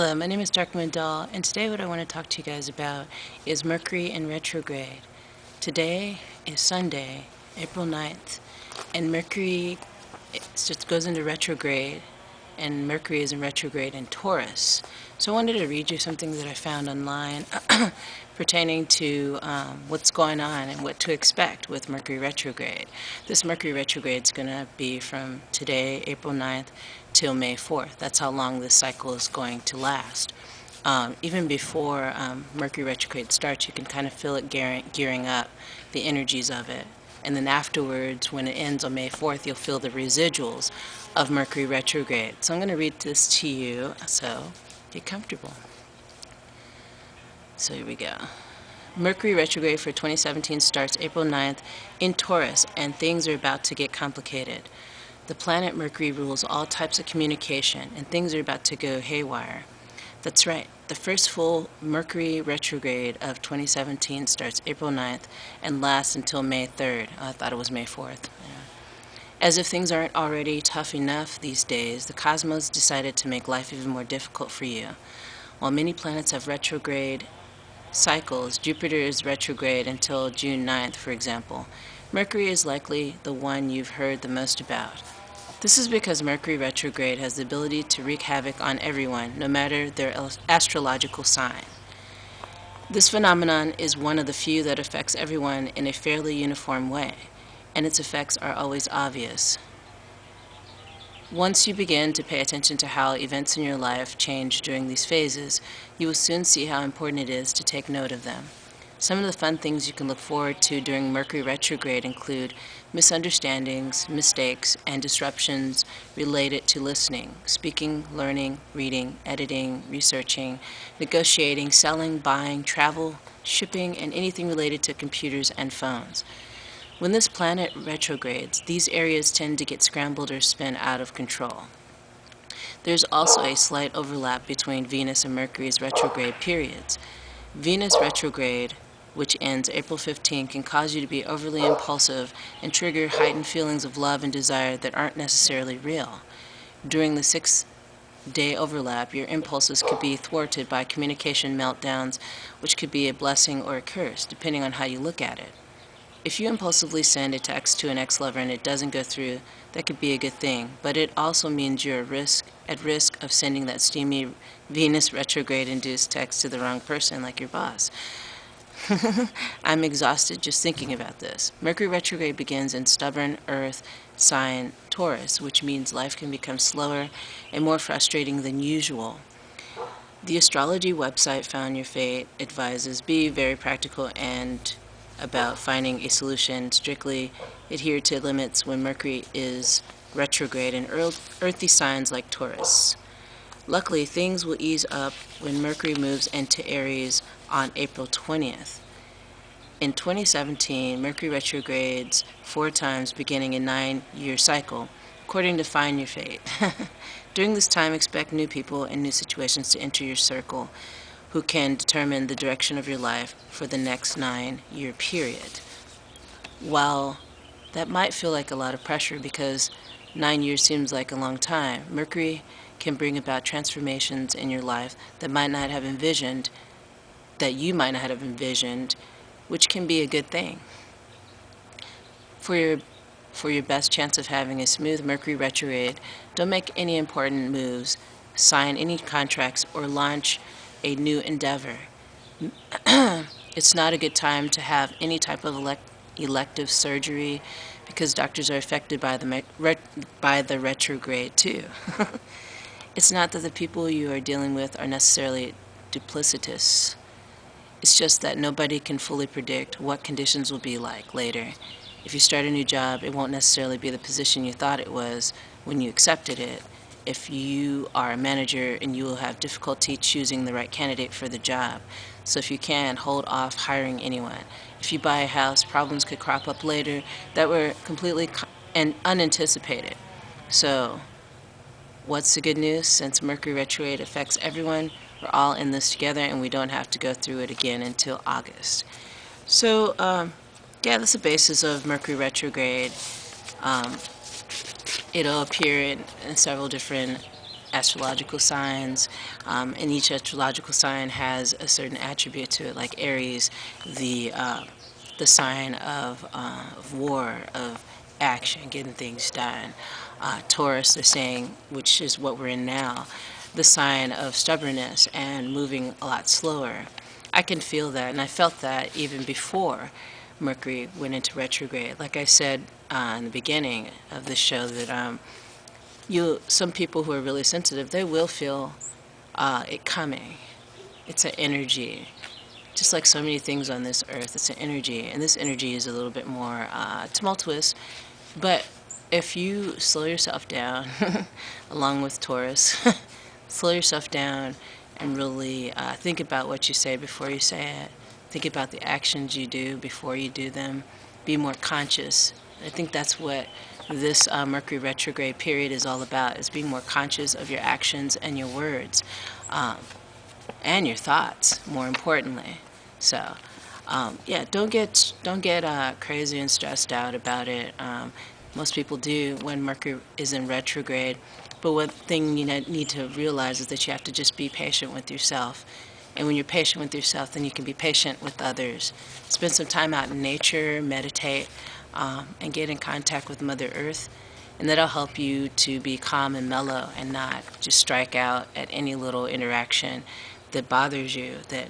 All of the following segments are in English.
Hello, my name is Darkmoon Doll, and today what I want to talk to you guys about is Mercury in retrograde. Today is Sunday, April 9th, and Mercury just goes into retrograde, and Mercury is in retrograde in Taurus. So I wanted to read you something that I found online pertaining to what's going on and what to expect with Mercury retrograde. This Mercury retrograde is going to be from today, April 9th, till May 4th. That's how long this cycle is going to last. Even before Mercury retrograde starts, you can kind of feel it gearing up, the energies of it. And then afterwards, when it ends on May 4th, you'll feel the residuals of Mercury retrograde. So I'm going to read this to you, so get comfortable. So here we go. Mercury retrograde for 2017 starts April 9th in Taurus, and things are about to get complicated. The planet Mercury rules all types of communication, and things are about to go haywire. That's right. The first full Mercury retrograde of 2017 starts April 9th and lasts until May 3rd. Oh, I thought it was May 4th. Yeah. As if things aren't already tough enough these days, the cosmos decided to make life even more difficult for you. While many planets have retrograde cycles, Jupiter is retrograde until June 9th, for example. Mercury is likely the one you've heard the most about. This is because Mercury retrograde has the ability to wreak havoc on everyone, no matter their astrological sign. This phenomenon is one of the few that affects everyone in a fairly uniform way, and its effects are always obvious. Once you begin to pay attention to how events in your life change during these phases, you will soon see how important it is to take note of them. Some of the fun things you can look forward to during Mercury retrograde include misunderstandings, mistakes, and disruptions related to listening, speaking, learning, reading, editing, researching, negotiating, selling, buying, travel, shipping, and anything related to computers and phones. When this planet retrogrades, these areas tend to get scrambled or spin out of control. There's also a slight overlap between Venus and Mercury's retrograde periods. Venus retrograde, which ends April 15, can cause you to be overly impulsive and trigger heightened feelings of love and desire that aren't necessarily real. During the 6-day overlap, your impulses could be thwarted by communication meltdowns, which could be a blessing or a curse, depending on how you look at it. If you impulsively send a text to an ex-lover and it doesn't go through, that could be a good thing, but it also means you're at risk of sending that steamy Venus retrograde-induced text to the wrong person, like your boss. I'm exhausted just thinking about this. Mercury retrograde begins in stubborn Earth sign Taurus, which means life can become slower and more frustrating than usual. The astrology website Found Your Fate advises be very practical and about finding a solution. Strictly adhere to limits when Mercury is retrograde in earthy signs like Taurus. Luckily, things will ease up when Mercury moves into Aries on April 20th. In 2017, Mercury retrogrades 4 times beginning a 9-year cycle, according to Find Your Fate. During this time, expect new people and new situations to enter your circle who can determine the direction of your life for the next 9-year period. While that might feel like a lot of pressure because 9 years seems like a long time, Mercury can bring about transformations in your life that you might not have envisioned, which can be a good thing. For your best chance of having a smooth Mercury retrograde, don't make any important moves, sign any contracts, or launch a new endeavor. It's not a good time to have any type of elective surgery because doctors are affected by the retrograde too. It's not that the people you are dealing with are necessarily duplicitous. It's just that nobody can fully predict what conditions will be like later. If you start a new job, it won't necessarily be the position you thought it was when you accepted it. If you are a manager, and you will have difficulty choosing the right candidate for the job. So if you can, hold off hiring anyone. If you buy a house, problems could crop up later that were completely unanticipated. So what's the good news? Since Mercury retrograde affects everyone, we're all in this together and we don't have to go through it again until August. So, yeah, that's the basis of Mercury retrograde. It'll appear in several different astrological signs, and each astrological sign has a certain attribute to it. Like Aries, the sign of war, of action, getting things done. Taurus, they're saying, which is what we're in now, the sign of stubbornness and moving a lot slower. I can feel that, and I felt that even before Mercury went into retrograde. Like I said in the beginning of this show, that some people who are really sensitive, they will feel it coming. It's an energy. Just like so many things on this earth, it's an energy, and this energy is a little bit more tumultuous. But if you slow yourself down, along with Taurus, slow yourself down and really think about what you say before you say it. Think about the actions you do before you do them. Be more conscious. I think that's what this Mercury retrograde period is all about, is being more conscious of your actions and your words. And your thoughts, more importantly. So, yeah, don't get crazy and stressed out about it. Most people do when Mercury is in retrograde. But one thing you need to realize is that you have to just be patient with yourself. And when you're patient with yourself, then you can be patient with others. Spend some time out in nature, meditate, and get in contact with Mother Earth. And that'll help you to be calm and mellow and not just strike out at any little interaction that bothers you, that,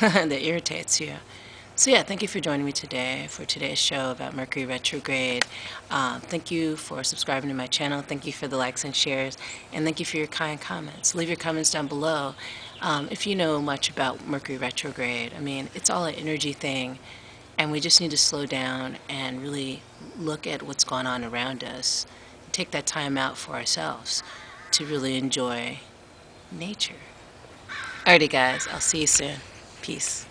that irritates you. So yeah, thank you for joining me today for today's show about Mercury retrograde. Thank you for subscribing to my channel. Thank you for the likes and shares. And thank you for your kind comments. Leave your comments down below if you know much about Mercury retrograde. I mean, it's all an energy thing. And we just need to slow down and really look at what's going on around us. Take that time out for ourselves to really enjoy nature. Alrighty guys, I'll see you soon. Peace.